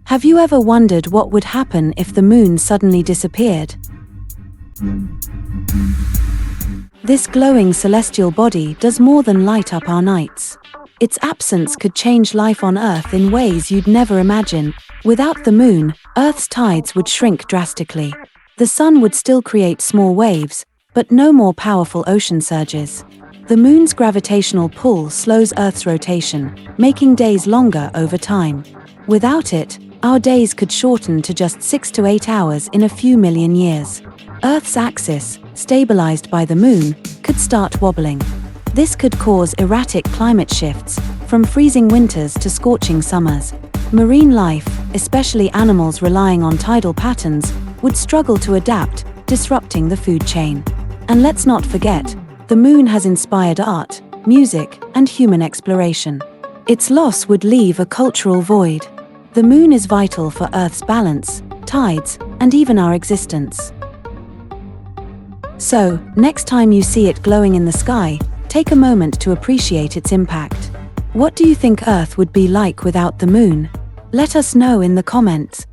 Have you ever wondered what would happen if the moon suddenly disappeared? This glowing celestial body does more than light up our nights. Its absence could change life on Earth in ways you'd never imagine. Without the moon, Earth's tides would shrink drastically. The sun would still create small waves, but no more powerful ocean surges. The moon's gravitational pull slows Earth's rotation, making days longer over time. Without it, our days could shorten to just 6 to 8 hours in a few million years. Earth's axis, stabilized by the moon, could start wobbling. This could cause erratic climate shifts, from freezing winters to scorching summers. Marine life, especially animals relying on tidal patterns, would struggle to adapt, disrupting the food chain. And let's not forget, the moon has inspired art, music, and human exploration. Its loss would leave a cultural void. The moon is vital for Earth's balance, tides, and even our existence. So, next time you see it glowing in the sky, take a moment to appreciate its impact. What do you think Earth would be like without the moon? Let us know in the comments.